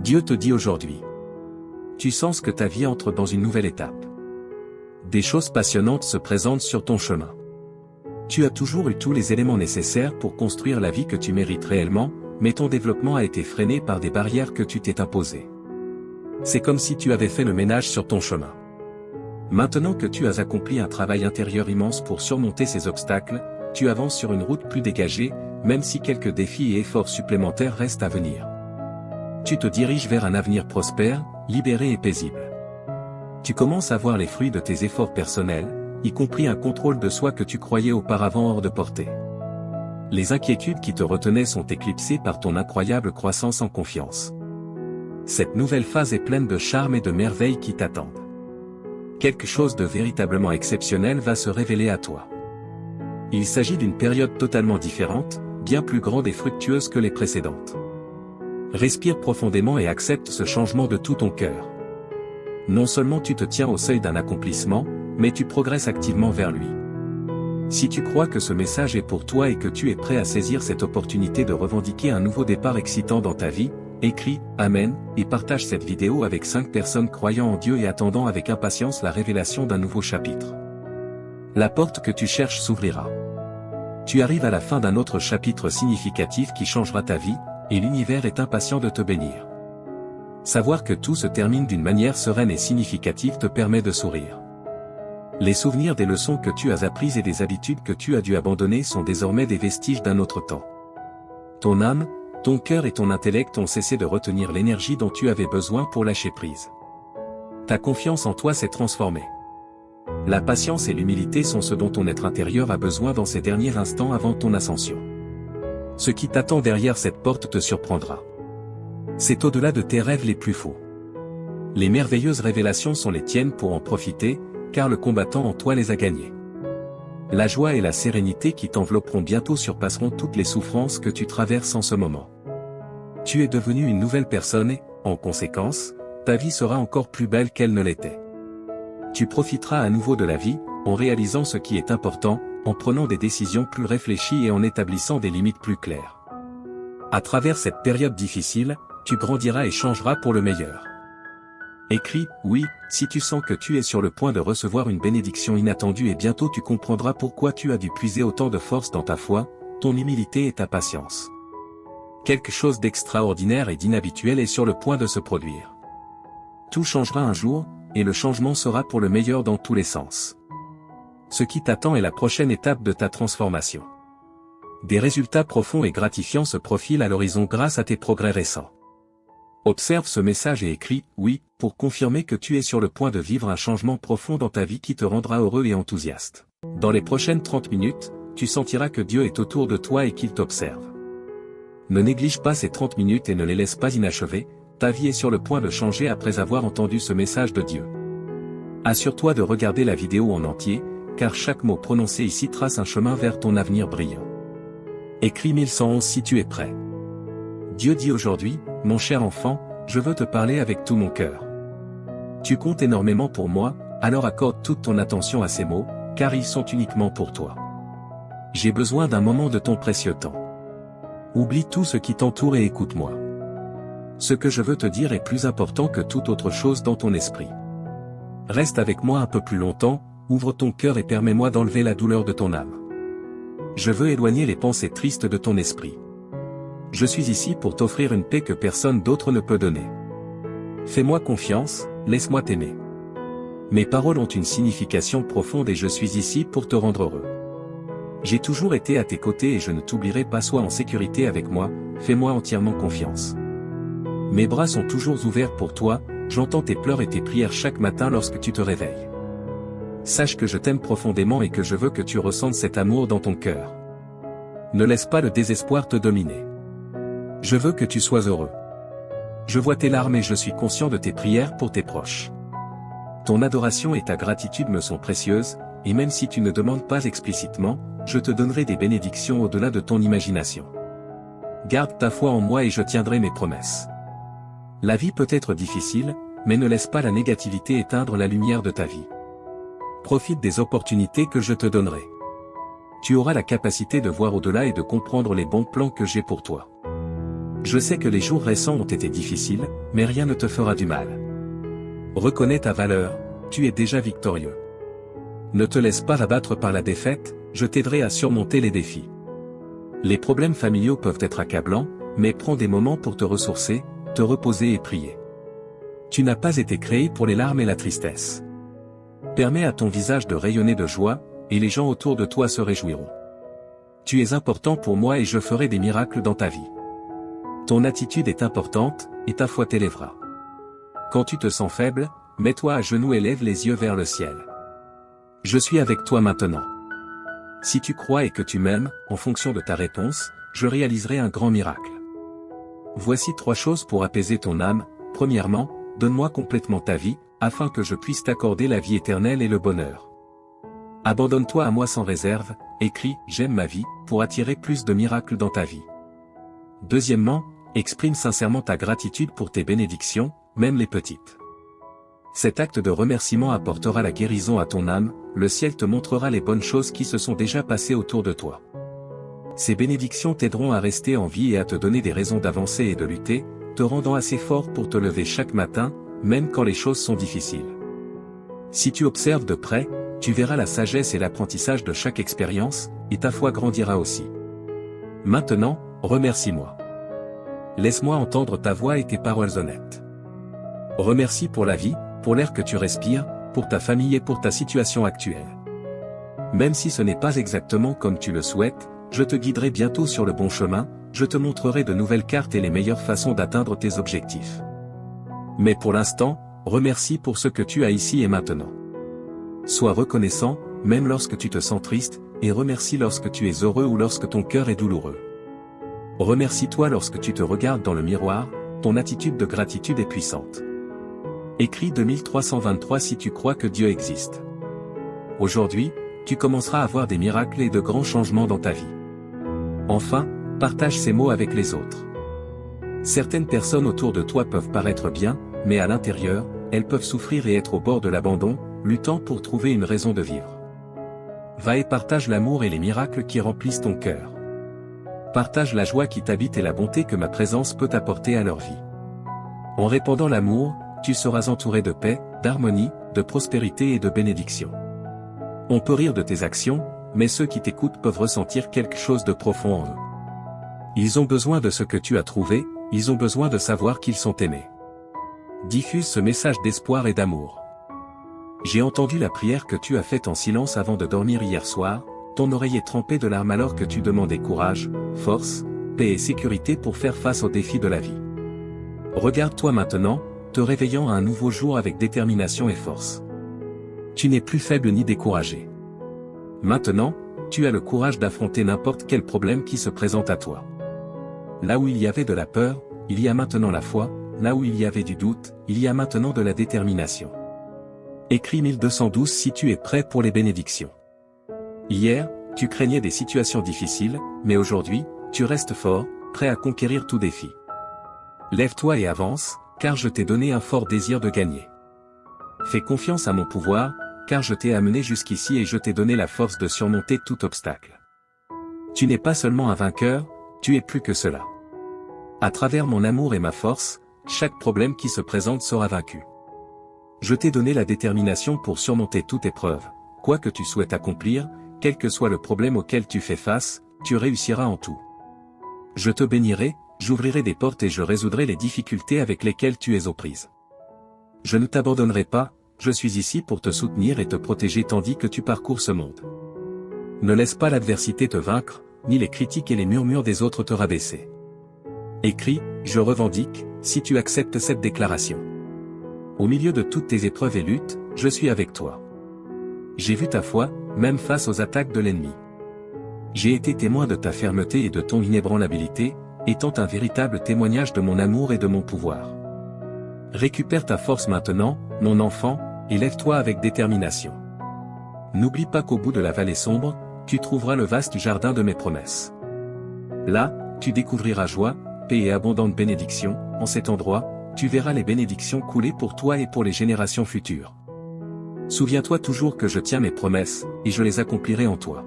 Dieu te dit aujourd'hui. Tu sens que ta vie entre dans une nouvelle étape. Des choses passionnantes se présentent sur ton chemin. Tu as toujours eu tous les éléments nécessaires pour construire la vie que tu mérites réellement, mais ton développement a été freiné par des barrières que tu t'es imposées. C'est comme si tu avais fait le ménage sur ton chemin. Maintenant que tu as accompli un travail intérieur immense pour surmonter ces obstacles, tu avances sur une route plus dégagée, même si quelques défis et efforts supplémentaires restent à venir. Tu te diriges vers un avenir prospère, libéré et paisible. Tu commences à voir les fruits de tes efforts personnels, y compris un contrôle de soi que tu croyais auparavant hors de portée. Les inquiétudes qui te retenaient sont éclipsées par ton incroyable croissance en confiance. Cette nouvelle phase est pleine de charme et de merveilles qui t'attendent. Quelque chose de véritablement exceptionnel va se révéler à toi. Il s'agit d'une période totalement différente, bien plus grande et fructueuse que les précédentes. Respire profondément et accepte ce changement de tout ton cœur. Non seulement tu te tiens au seuil d'un accomplissement, mais tu progresses activement vers lui. Si tu crois que ce message est pour toi et que tu es prêt à saisir cette opportunité de revendiquer un nouveau départ excitant dans ta vie, écris « Amen » et partage cette vidéo avec 5 personnes croyant en Dieu et attendant avec impatience la révélation d'un nouveau chapitre. La porte que tu cherches s'ouvrira. Tu arrives à la fin d'un autre chapitre significatif qui changera ta vie, et l'univers est impatient de te bénir. Savoir que tout se termine d'une manière sereine et significative te permet de sourire. Les souvenirs des leçons que tu as apprises et des habitudes que tu as dû abandonner sont désormais des vestiges d'un autre temps. Ton âme, ton cœur et ton intellect ont cessé de retenir l'énergie dont tu avais besoin pour lâcher prise. Ta confiance en toi s'est transformée. La patience et l'humilité sont ce dont ton être intérieur a besoin dans ces derniers instants avant ton ascension. Ce qui t'attend derrière cette porte te surprendra. C'est au-delà de tes rêves les plus faux. Les merveilleuses révélations sont les tiennes pour en profiter, car le combattant en toi les a gagnés. La joie et la sérénité qui t'envelopperont bientôt surpasseront toutes les souffrances que tu traverses en ce moment. Tu es devenu une nouvelle personne et, en conséquence, ta vie sera encore plus belle qu'elle ne l'était. Tu profiteras à nouveau de la vie, en réalisant ce qui est important, en prenant des décisions plus réfléchies et en établissant des limites plus claires. À travers cette période difficile, tu grandiras et changeras pour le meilleur. Écris « Oui » si tu sens que tu es sur le point de recevoir une bénédiction inattendue et bientôt tu comprendras pourquoi tu as dû puiser autant de force dans ta foi, ton humilité et ta patience. Quelque chose d'extraordinaire et d'inhabituel est sur le point de se produire. Tout changera un jour, et le changement sera pour le meilleur dans tous les sens. Ce qui t'attend est la prochaine étape de ta transformation. Des résultats profonds et gratifiants se profilent à l'horizon grâce à tes progrès récents. Observe ce message et écris « Oui » pour confirmer que tu es sur le point de vivre un changement profond dans ta vie qui te rendra heureux et enthousiaste. Dans les prochaines 30 minutes, tu sentiras que Dieu est autour de toi et qu'il t'observe. Ne néglige pas ces 30 minutes et ne les laisse pas inachevées, ta vie est sur le point de changer après avoir entendu ce message de Dieu. Assure-toi de regarder la vidéo en entier, car chaque mot prononcé ici trace un chemin vers ton avenir brillant. Écris 1111 si tu es prêt. Dieu dit aujourd'hui, mon cher enfant, je veux te parler avec tout mon cœur. Tu comptes énormément pour moi, alors accorde toute ton attention à ces mots, car ils sont uniquement pour toi. J'ai besoin d'un moment de ton précieux temps. Oublie tout ce qui t'entoure et écoute-moi. Ce que je veux te dire est plus important que toute autre chose dans ton esprit. Reste avec moi un peu plus longtemps, ouvre ton cœur et permets-moi d'enlever la douleur de ton âme. Je veux éloigner les pensées tristes de ton esprit. Je suis ici pour t'offrir une paix que personne d'autre ne peut donner. Fais-moi confiance, laisse-moi t'aimer. Mes paroles ont une signification profonde et je suis ici pour te rendre heureux. J'ai toujours été à tes côtés et je ne t'oublierai pas. Sois en sécurité avec moi, fais-moi entièrement confiance. Mes bras sont toujours ouverts pour toi, j'entends tes pleurs et tes prières chaque matin lorsque tu te réveilles. Sache que je t'aime profondément et que je veux que tu ressentes cet amour dans ton cœur. Ne laisse pas le désespoir te dominer. Je veux que tu sois heureux. Je vois tes larmes et je suis conscient de tes prières pour tes proches. Ton adoration et ta gratitude me sont précieuses, et même si tu ne demandes pas explicitement, je te donnerai des bénédictions au-delà de ton imagination. Garde ta foi en moi et je tiendrai mes promesses. La vie peut être difficile, mais ne laisse pas la négativité éteindre la lumière de ta vie. Profite des opportunités que je te donnerai. Tu auras la capacité de voir au-delà et de comprendre les bons plans que j'ai pour toi. Je sais que les jours récents ont été difficiles, mais rien ne te fera du mal. Reconnais ta valeur, tu es déjà victorieux. Ne te laisse pas abattre par la défaite, je t'aiderai à surmonter les défis. Les problèmes familiaux peuvent être accablants, mais prends des moments pour te ressourcer, te reposer et prier. Tu n'as pas été créé pour les larmes et la tristesse. Permets à ton visage de rayonner de joie, et les gens autour de toi se réjouiront. Tu es important pour moi et je ferai des miracles dans ta vie. Ton attitude est importante, et ta foi t'élèvera. Quand tu te sens faible, mets-toi à genoux et lève les yeux vers le ciel. Je suis avec toi maintenant. Si tu crois et que tu m'aimes, en fonction de ta réponse, je réaliserai un grand miracle. Voici 3 choses pour apaiser ton âme. Premièrement, donne-moi complètement ta vie, afin que je puisse t'accorder la vie éternelle et le bonheur. Abandonne-toi à moi sans réserve, écris « J'aime ma vie » pour attirer plus de miracles dans ta vie. Deuxièmement, exprime sincèrement ta gratitude pour tes bénédictions, même les petites. Cet acte de remerciement apportera la guérison à ton âme, le ciel te montrera les bonnes choses qui se sont déjà passées autour de toi. Ces bénédictions t'aideront à rester en vie et à te donner des raisons d'avancer et de lutter, te rendant assez fort pour te lever chaque matin, même quand les choses sont difficiles. Si tu observes de près, tu verras la sagesse et l'apprentissage de chaque expérience, et ta foi grandira aussi. Maintenant, remercie-moi. Laisse-moi entendre ta voix et tes paroles honnêtes. Remercie pour la vie, pour l'air que tu respires, pour ta famille et pour ta situation actuelle. Même si ce n'est pas exactement comme tu le souhaites, je te guiderai bientôt sur le bon chemin, je te montrerai de nouvelles cartes et les meilleures façons d'atteindre tes objectifs. Mais pour l'instant, remercie pour ce que tu as ici et maintenant. Sois reconnaissant, même lorsque tu te sens triste, et remercie lorsque tu es heureux ou lorsque ton cœur est douloureux. Remercie-toi lorsque tu te regardes dans le miroir, ton attitude de gratitude est puissante. Écris 2323 si tu crois que Dieu existe. Aujourd'hui, tu commenceras à voir des miracles et de grands changements dans ta vie. Enfin, partage ces mots avec les autres. Certaines personnes autour de toi peuvent paraître bien, mais à l'intérieur, elles peuvent souffrir et être au bord de l'abandon, luttant pour trouver une raison de vivre. Va et partage l'amour et les miracles qui remplissent ton cœur. Partage la joie qui t'habite et la bonté que ma présence peut apporter à leur vie. En répandant l'amour, tu seras entouré de paix, d'harmonie, de prospérité et de bénédiction. On peut rire de tes actions, mais ceux qui t'écoutent peuvent ressentir quelque chose de profond en eux. Ils ont besoin de ce que tu as trouvé, ils ont besoin de savoir qu'ils sont aimés. Diffuse ce message d'espoir et d'amour. J'ai entendu la prière que tu as faite en silence avant de dormir hier soir, ton oreille est trempée de larmes alors que tu demandais courage, force, paix et sécurité pour faire face aux défis de la vie. Regarde-toi maintenant, te réveillant à un nouveau jour avec détermination et force. Tu n'es plus faible ni découragé. Maintenant, tu as le courage d'affronter n'importe quel problème qui se présente à toi. Là où il y avait de la peur, il y a maintenant la foi, là où il y avait du doute, il y a maintenant de la détermination. Écris 1212 si tu es prêt pour les bénédictions. Hier, tu craignais des situations difficiles, mais aujourd'hui, tu restes fort, prêt à conquérir tout défi. Lève-toi et avance, car je t'ai donné un fort désir de gagner. Fais confiance à mon pouvoir, car je t'ai amené jusqu'ici et je t'ai donné la force de surmonter tout obstacle. Tu n'es pas seulement un vainqueur, tu es plus que cela. À travers mon amour et ma force, chaque problème qui se présente sera vaincu. Je t'ai donné la détermination pour surmonter toute épreuve, quoi que tu souhaites accomplir, quel que soit le problème auquel tu fais face, tu réussiras en tout. Je te bénirai, j'ouvrirai des portes et je résoudrai les difficultés avec lesquelles tu es aux prises. Je ne t'abandonnerai pas, je suis ici pour te soutenir et te protéger tandis que tu parcours ce monde. Ne laisse pas l'adversité te vaincre, ni les critiques et les murmures des autres te rabaisser. Écris, je revendique, si tu acceptes cette déclaration. Au milieu de toutes tes épreuves et luttes, je suis avec toi. J'ai vu ta foi, même face aux attaques de l'ennemi. J'ai été témoin de ta fermeté et de ton inébranlabilité, étant un véritable témoignage de mon amour et de mon pouvoir. Récupère ta force maintenant, mon enfant, et lève-toi avec détermination. N'oublie pas qu'au bout de la vallée sombre, tu trouveras le vaste jardin de mes promesses. Là, tu découvriras joie, paix et abondante bénédiction, en cet endroit, tu verras les bénédictions couler pour toi et pour les générations futures. Souviens-toi toujours que je tiens mes promesses, et je les accomplirai en toi.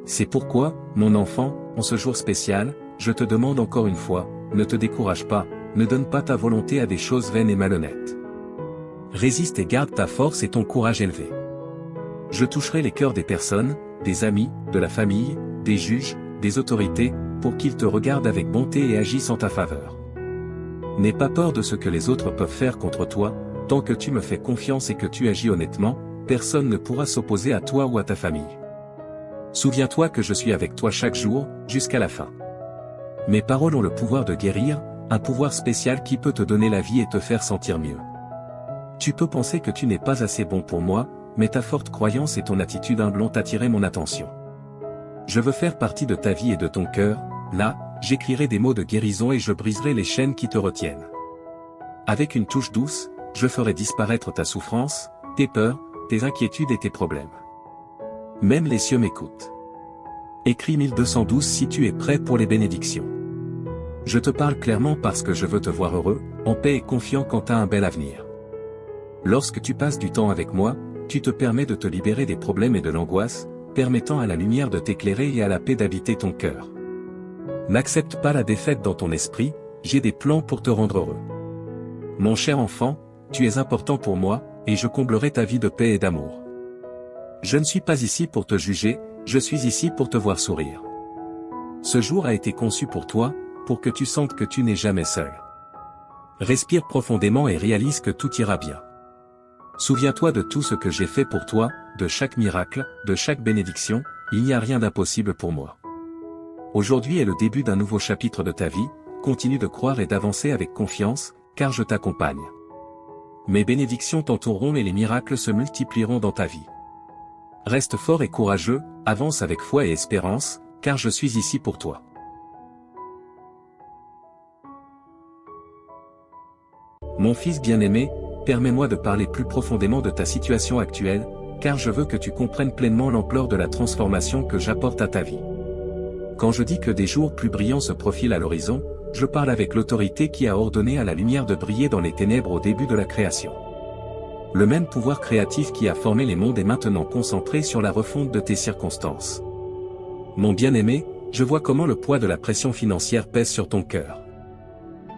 C'est pourquoi, mon enfant, en ce jour spécial, je te demande encore une fois, ne te décourage pas, ne donne pas ta volonté à des choses vaines et malhonnêtes. Résiste et garde ta force et ton courage élevé. Je toucherai les cœurs des personnes, des amis, de la famille, des juges, des autorités, pour qu'ils te regardent avec bonté et agissent en ta faveur. N'aie pas peur de ce que les autres peuvent faire contre toi, tant que tu me fais confiance et que tu agis honnêtement, personne ne pourra s'opposer à toi ou à ta famille. Souviens-toi que je suis avec toi chaque jour, jusqu'à la fin. Mes paroles ont le pouvoir de guérir, un pouvoir spécial qui peut te donner la vie et te faire sentir mieux. Tu peux penser que tu n'es pas assez bon pour moi, mais ta forte croyance et ton attitude humble ont attiré mon attention. Je veux faire partie de ta vie et de ton cœur, là, j'écrirai des mots de guérison et je briserai les chaînes qui te retiennent. Avec une touche douce, je ferai disparaître ta souffrance, tes peurs, tes inquiétudes et tes problèmes. Même les cieux m'écoutent. Écris 1212 si tu es prêt pour les bénédictions. Je te parle clairement parce que je veux te voir heureux, en paix et confiant quant à un bel avenir. Lorsque tu passes du temps avec moi, tu te permets de te libérer des problèmes et de l'angoisse, permettant à la lumière de t'éclairer et à la paix d'habiter ton cœur. N'accepte pas la défaite dans ton esprit, j'ai des plans pour te rendre heureux. Mon cher enfant, tu es important pour moi, et je comblerai ta vie de paix et d'amour. Je ne suis pas ici pour te juger, je suis ici pour te voir sourire. Ce jour a été conçu pour toi, pour que tu sentes que tu n'es jamais seul. Respire profondément et réalise que tout ira bien. Souviens-toi de tout ce que j'ai fait pour toi, de chaque miracle, de chaque bénédiction, il n'y a rien d'impossible pour moi. Aujourd'hui est le début d'un nouveau chapitre de ta vie, continue de croire et d'avancer avec confiance, car je t'accompagne. Mes bénédictions t'entoureront et les miracles se multiplieront dans ta vie. Reste fort et courageux, avance avec foi et espérance, car je suis ici pour toi. Mon fils bien-aimé, permets-moi de parler plus profondément de ta situation actuelle, car je veux que tu comprennes pleinement l'ampleur de la transformation que j'apporte à ta vie. Quand je dis que des jours plus brillants se profilent à l'horizon, je parle avec l'autorité qui a ordonné à la lumière de briller dans les ténèbres au début de la création. Le même pouvoir créatif qui a formé les mondes est maintenant concentré sur la refonte de tes circonstances. Mon bien-aimé, je vois comment le poids de la pression financière pèse sur ton cœur.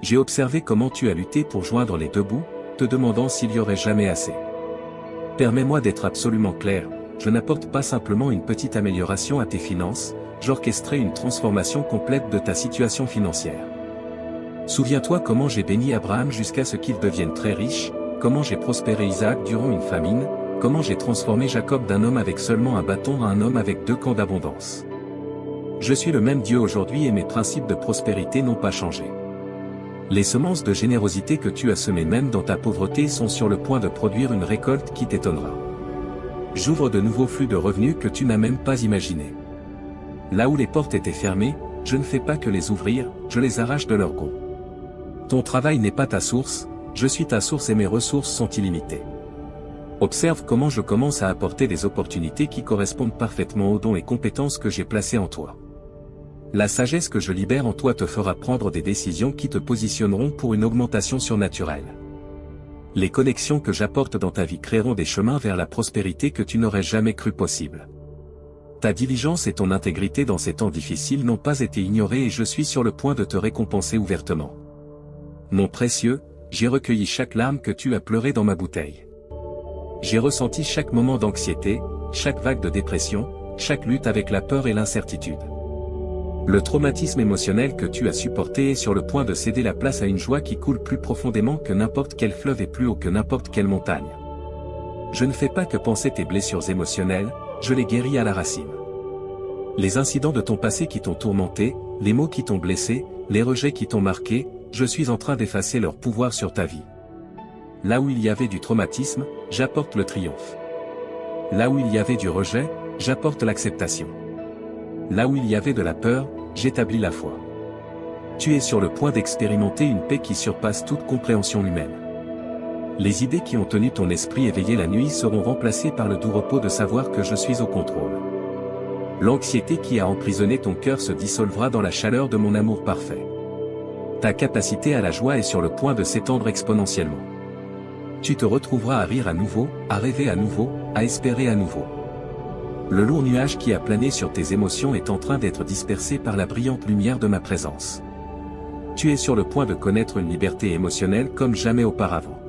J'ai observé comment tu as lutté pour joindre les deux bouts, te demandant s'il y aurait jamais assez. Permets-moi d'être absolument clair, je n'apporte pas simplement une petite amélioration à tes finances, j'orchestrerai une transformation complète de ta situation financière. Souviens-toi comment j'ai béni Abraham jusqu'à ce qu'il devienne très riche, comment j'ai prospéré Isaac durant une famine, comment j'ai transformé Jacob d'un homme avec seulement un bâton à un homme avec 2 camps d'abondance. Je suis le même Dieu aujourd'hui et mes principes de prospérité n'ont pas changé. Les semences de générosité que tu as semées même dans ta pauvreté sont sur le point de produire une récolte qui t'étonnera. J'ouvre de nouveaux flux de revenus que tu n'as même pas imaginés. Là où les portes étaient fermées, je ne fais pas que les ouvrir, je les arrache de leur gonds. Ton travail n'est pas ta source, je suis ta source et mes ressources sont illimitées. Observe comment je commence à apporter des opportunités qui correspondent parfaitement aux dons et compétences que j'ai placés en toi. La sagesse que je libère en toi te fera prendre des décisions qui te positionneront pour une augmentation surnaturelle. Les connexions que j'apporte dans ta vie créeront des chemins vers la prospérité que tu n'aurais jamais cru possible. Ta diligence et ton intégrité dans ces temps difficiles n'ont pas été ignorées et je suis sur le point de te récompenser ouvertement. Mon précieux, j'ai recueilli chaque larme que tu as pleurée dans ma bouteille. J'ai ressenti chaque moment d'anxiété, chaque vague de dépression, chaque lutte avec la peur et l'incertitude. Le traumatisme émotionnel que tu as supporté est sur le point de céder la place à une joie qui coule plus profondément que n'importe quel fleuve et plus haut que n'importe quelle montagne. Je ne fais pas que penser tes blessures émotionnelles, je les guéris à la racine. Les incidents de ton passé qui t'ont tourmenté, les mots qui t'ont blessé, les rejets qui t'ont marqué, je suis en train d'effacer leur pouvoir sur ta vie. Là où il y avait du traumatisme, j'apporte le triomphe. Là où il y avait du rejet, j'apporte l'acceptation. Là où il y avait de la peur, j'établis la foi. Tu es sur le point d'expérimenter une paix qui surpasse toute compréhension humaine. Les idées qui ont tenu ton esprit éveillé la nuit seront remplacées par le doux repos de savoir que je suis au contrôle. L'anxiété qui a emprisonné ton cœur se dissolvera dans la chaleur de mon amour parfait. Ta capacité à la joie est sur le point de s'étendre exponentiellement. Tu te retrouveras à rire à nouveau, à rêver à nouveau, à espérer à nouveau. Le lourd nuage qui a plané sur tes émotions est en train d'être dispersé par la brillante lumière de ma présence. tu es sur le point de connaître une liberté émotionnelle comme jamais auparavant.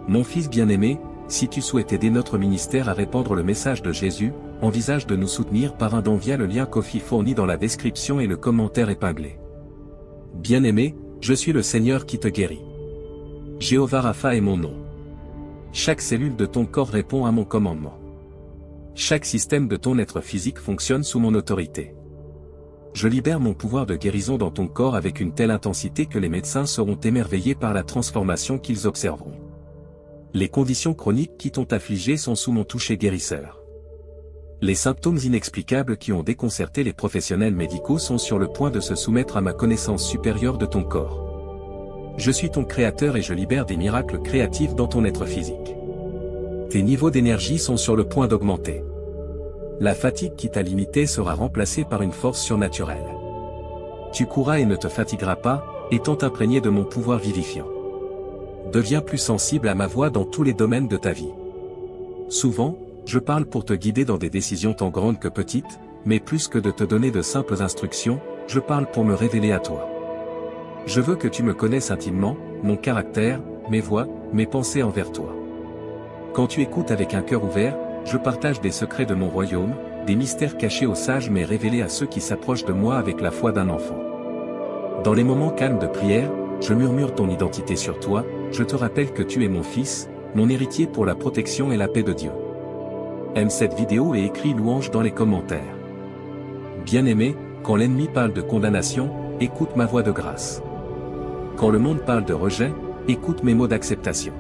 Mon fils bien-aimé, si tu souhaites aider notre ministère à répandre le message de Jésus, envisage de nous soutenir par un don via le lien Ko-fi fourni dans la description et le commentaire épinglé. Bien-aimé, je suis le Seigneur qui te guérit. Jéhovah Rapha est mon nom. Chaque cellule de ton corps répond à mon commandement. Chaque système de ton être physique fonctionne sous mon autorité. Je libère mon pouvoir de guérison dans ton corps avec une telle intensité que les médecins seront émerveillés par la transformation qu'ils observeront. Les conditions chroniques qui t'ont affligé sont sous mon toucher guérisseur. Les symptômes inexplicables qui ont déconcerté les professionnels médicaux sont sur le point de se soumettre à ma connaissance supérieure de ton corps. Je suis ton créateur et je libère des miracles créatifs dans ton être physique. Tes niveaux d'énergie sont sur le point d'augmenter. La fatigue qui t'a limité sera remplacée par une force surnaturelle. Tu courras et ne te fatigueras pas, étant imprégné de mon pouvoir vivifiant. Deviens plus sensible à ma voix dans tous les domaines de ta vie. Souvent, je parle pour te guider dans des décisions tant grandes que petites, mais plus que de te donner de simples instructions, je parle pour me révéler à toi. Je veux que tu me connaisses intimement, mon caractère, mes voies, mes pensées envers toi. Quand tu écoutes avec un cœur ouvert, je partage des secrets de mon royaume, des mystères cachés aux sages mais révélés à ceux qui s'approchent de moi avec la foi d'un enfant. Dans les moments calmes de prière, je murmure ton identité sur toi, je te rappelle que tu es mon fils, mon héritier pour la protection et la paix de Dieu. Aime cette vidéo et écris louange dans les commentaires. Bien-aimé, quand l'ennemi parle de condamnation, écoute ma voix de grâce. Quand le monde parle de rejet, écoute mes mots d'acceptation.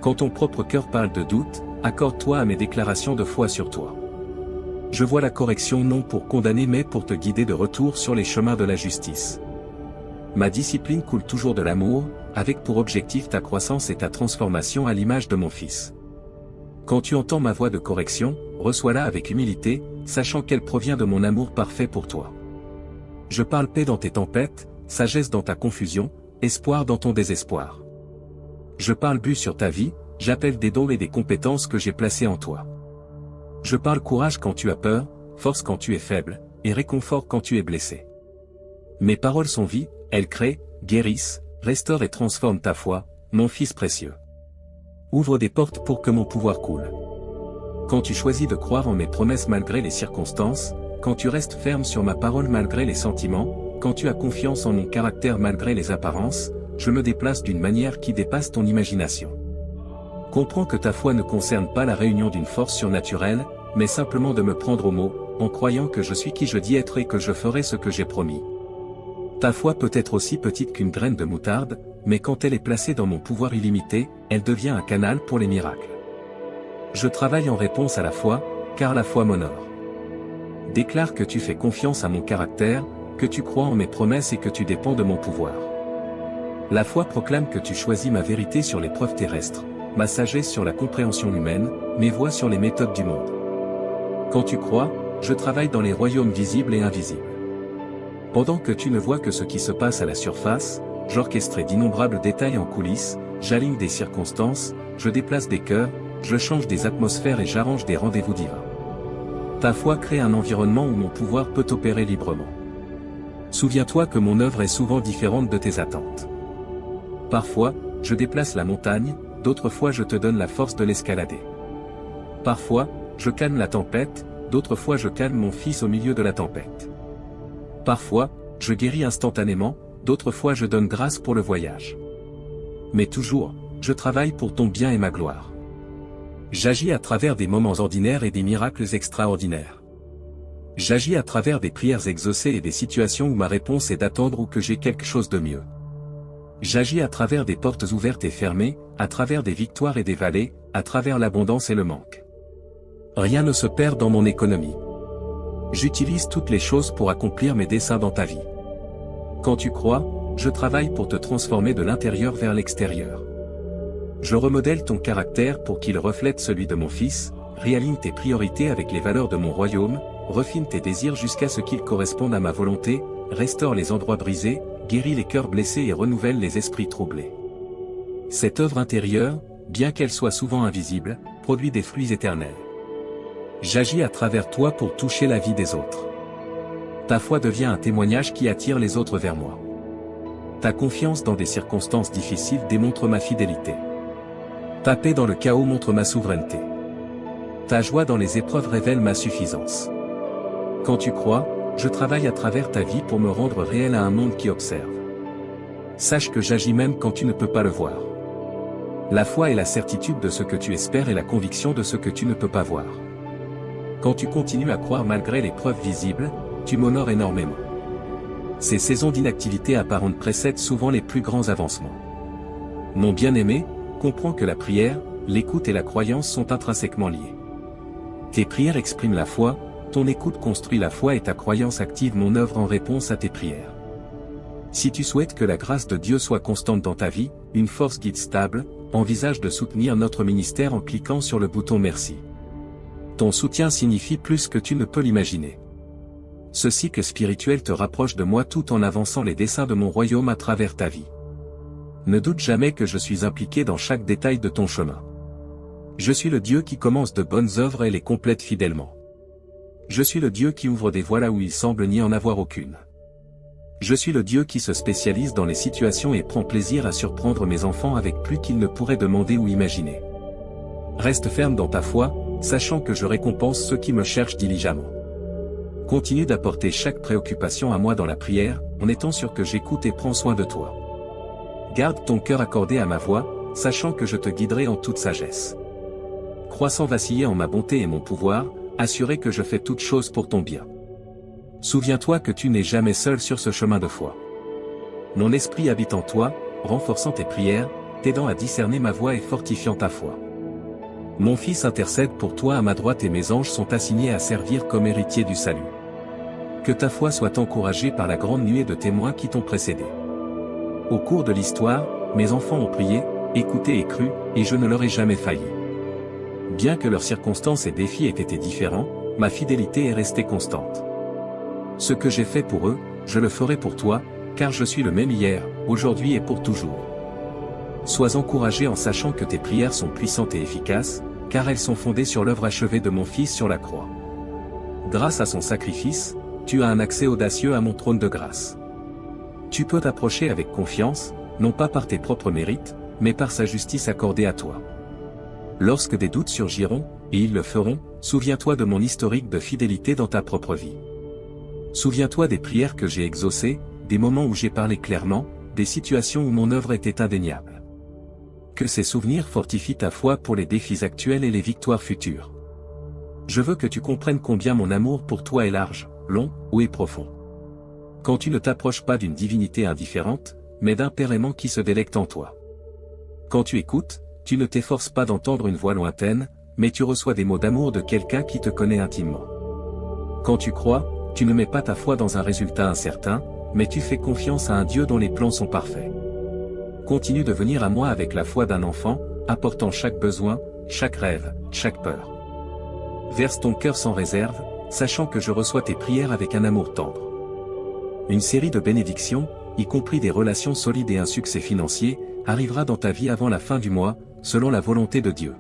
Quand ton propre cœur parle de doute, accorde-toi à mes déclarations de foi sur toi. Je vois la correction non pour condamner mais pour te guider de retour sur les chemins de la justice. Ma discipline coule toujours de l'amour, avec pour objectif ta croissance et ta transformation à l'image de mon Fils. Quand tu entends ma voix de correction, reçois-la avec humilité, sachant qu'elle provient de mon amour parfait pour toi. Je parle paix dans tes tempêtes, sagesse dans ta confusion, espoir dans ton désespoir. Je parle but sur ta vie, j'appelle des dons et des compétences que j'ai placés en toi. Je parle courage quand tu as peur, force quand tu es faible, et réconfort quand tu es blessé. Mes paroles sont vie, elles créent, guérissent, restaurent et transforment ta foi, mon Fils précieux. Ouvre des portes pour que mon pouvoir coule. Quand tu choisis de croire en mes promesses malgré les circonstances, quand tu restes ferme sur ma parole malgré les sentiments, quand tu as confiance en mon caractère malgré les apparences, je me déplace d'une manière qui dépasse ton imagination. Comprends que ta foi ne concerne pas la réunion d'une force surnaturelle, mais simplement de me prendre au mot, en croyant que je suis qui je dis être et que je ferai ce que j'ai promis. Ta foi peut être aussi petite qu'une graine de moutarde, mais quand elle est placée dans mon pouvoir illimité, elle devient un canal pour les miracles. Je travaille en réponse à la foi, car la foi m'honore. Déclare que tu fais confiance à mon caractère, que tu crois en mes promesses et que tu dépends de mon pouvoir. La foi proclame que tu choisis ma vérité sur les preuves terrestres, ma sagesse sur la compréhension humaine, mes voies sur les méthodes du monde. Quand tu crois, je travaille dans les royaumes visibles et invisibles. Pendant que tu ne vois que ce qui se passe à la surface, j'orchestre d'innombrables détails en coulisses, j'aligne des circonstances, je déplace des cœurs, je change des atmosphères et j'arrange des rendez-vous divins. Ta foi crée un environnement où mon pouvoir peut opérer librement. Souviens-toi que mon œuvre est souvent différente de tes attentes. Parfois, je déplace la montagne, d'autres fois je te donne la force de l'escalader. Parfois, je calme la tempête, d'autres fois je calme mon fils au milieu de la tempête. Parfois, je guéris instantanément, d'autres fois je donne grâce pour le voyage. Mais toujours, je travaille pour ton bien et ma gloire. J'agis à travers des moments ordinaires et des miracles extraordinaires. J'agis à travers des prières exaucées et des situations où ma réponse est d'attendre ou que j'ai quelque chose de mieux. J'agis à travers des portes ouvertes et fermées, à travers des victoires et des vallées, à travers l'abondance et le manque. Rien ne se perd dans mon économie. J'utilise toutes les choses pour accomplir mes desseins dans ta vie. Quand tu crois, je travaille pour te transformer de l'intérieur vers l'extérieur. Je remodèle ton caractère pour qu'il reflète celui de mon Fils, réaligne tes priorités avec les valeurs de mon royaume, refine tes désirs jusqu'à ce qu'ils correspondent à ma volonté, restaure les endroits brisés, guérit les cœurs blessés et renouvelle les esprits troublés. Cette œuvre intérieure, bien qu'elle soit souvent invisible, produit des fruits éternels. J'agis à travers toi pour toucher la vie des autres. Ta foi devient un témoignage qui attire les autres vers moi. Ta confiance dans des circonstances difficiles démontre ma fidélité. Ta paix dans le chaos montre ma souveraineté. Ta joie dans les épreuves révèle ma suffisance. Quand tu crois, je travaille à travers ta vie pour me rendre réel à un monde qui observe. Sache que j'agis même quand tu ne peux pas le voir. La foi est la certitude de ce que tu espères et la conviction de ce que tu ne peux pas voir. Quand tu continues à croire malgré les preuves visibles, tu m'honores énormément. Ces saisons d'inactivité apparente précèdent souvent les plus grands avancements. Mon bien-aimé, comprends que la prière, l'écoute et la croyance sont intrinsèquement liées. Tes prières expriment la foi, ton écoute construit la foi et ta croyance active mon œuvre en réponse à tes prières. Si tu souhaites que la grâce de Dieu soit constante dans ta vie, une force guide stable, envisage de soutenir notre ministère en cliquant sur le bouton Merci. Ton soutien signifie plus que tu ne peux l'imaginer. Ce cycle spirituel te rapproche de moi tout en avançant les desseins de mon royaume à travers ta vie. Ne doute jamais que je suis impliqué dans chaque détail de ton chemin. Je suis le Dieu qui commence de bonnes œuvres et les complète fidèlement. Je suis le Dieu qui ouvre des voies là où il semble n'y en avoir aucune. Je suis le Dieu qui se spécialise dans les situations et prend plaisir à surprendre mes enfants avec plus qu'ils ne pourraient demander ou imaginer. Reste ferme dans ta foi, sachant que je récompense ceux qui me cherchent diligemment. Continue d'apporter chaque préoccupation à moi dans la prière, en étant sûr que j'écoute et prends soin de toi. Garde ton cœur accordé à ma voix, sachant que je te guiderai en toute sagesse. Crois sans vaciller en ma bonté et mon pouvoir, assuré que je fais toutes choses pour ton bien. Souviens-toi que tu n'es jamais seul sur ce chemin de foi. Mon esprit habite en toi, renforçant tes prières, t'aidant à discerner ma voix et fortifiant ta foi. Mon Fils intercède pour toi à ma droite et mes anges sont assignés à servir comme héritiers du salut. Que ta foi soit encouragée par la grande nuée de témoins qui t'ont précédé. Au cours de l'histoire, mes enfants ont prié, écouté et cru, et je ne leur ai jamais failli. Bien que leurs circonstances et défis aient été différents, ma fidélité est restée constante. Ce que j'ai fait pour eux, je le ferai pour toi, car je suis le même hier, aujourd'hui et pour toujours. Sois encouragé en sachant que tes prières sont puissantes et efficaces, car elles sont fondées sur l'œuvre achevée de mon Fils sur la croix. Grâce à son sacrifice, tu as un accès audacieux à mon trône de grâce. Tu peux t'approcher avec confiance, non pas par tes propres mérites, mais par sa justice accordée à toi. Lorsque des doutes surgiront, et ils le feront, souviens-toi de mon historique de fidélité dans ta propre vie. Souviens-toi des prières que j'ai exaucées, des moments où j'ai parlé clairement, des situations où mon œuvre était indéniable. Que ces souvenirs fortifient ta foi pour les défis actuels et les victoires futures. Je veux que tu comprennes combien mon amour pour toi est large, long, haut et profond. Quand tu ne t'approches pas d'une divinité indifférente, mais d'un Père aimant qui se délecte en toi. Quand tu écoutes, tu ne t'efforces pas d'entendre une voix lointaine, mais tu reçois des mots d'amour de quelqu'un qui te connaît intimement. Quand tu crois, tu ne mets pas ta foi dans un résultat incertain, mais tu fais confiance à un Dieu dont les plans sont parfaits. Continue de venir à moi avec la foi d'un enfant, apportant chaque besoin, chaque rêve, chaque peur. Verse ton cœur sans réserve, sachant que je reçois tes prières avec un amour tendre. Une série de bénédictions, y compris des relations solides et un succès financier, arrivera dans ta vie avant la fin du mois, selon la volonté de Dieu.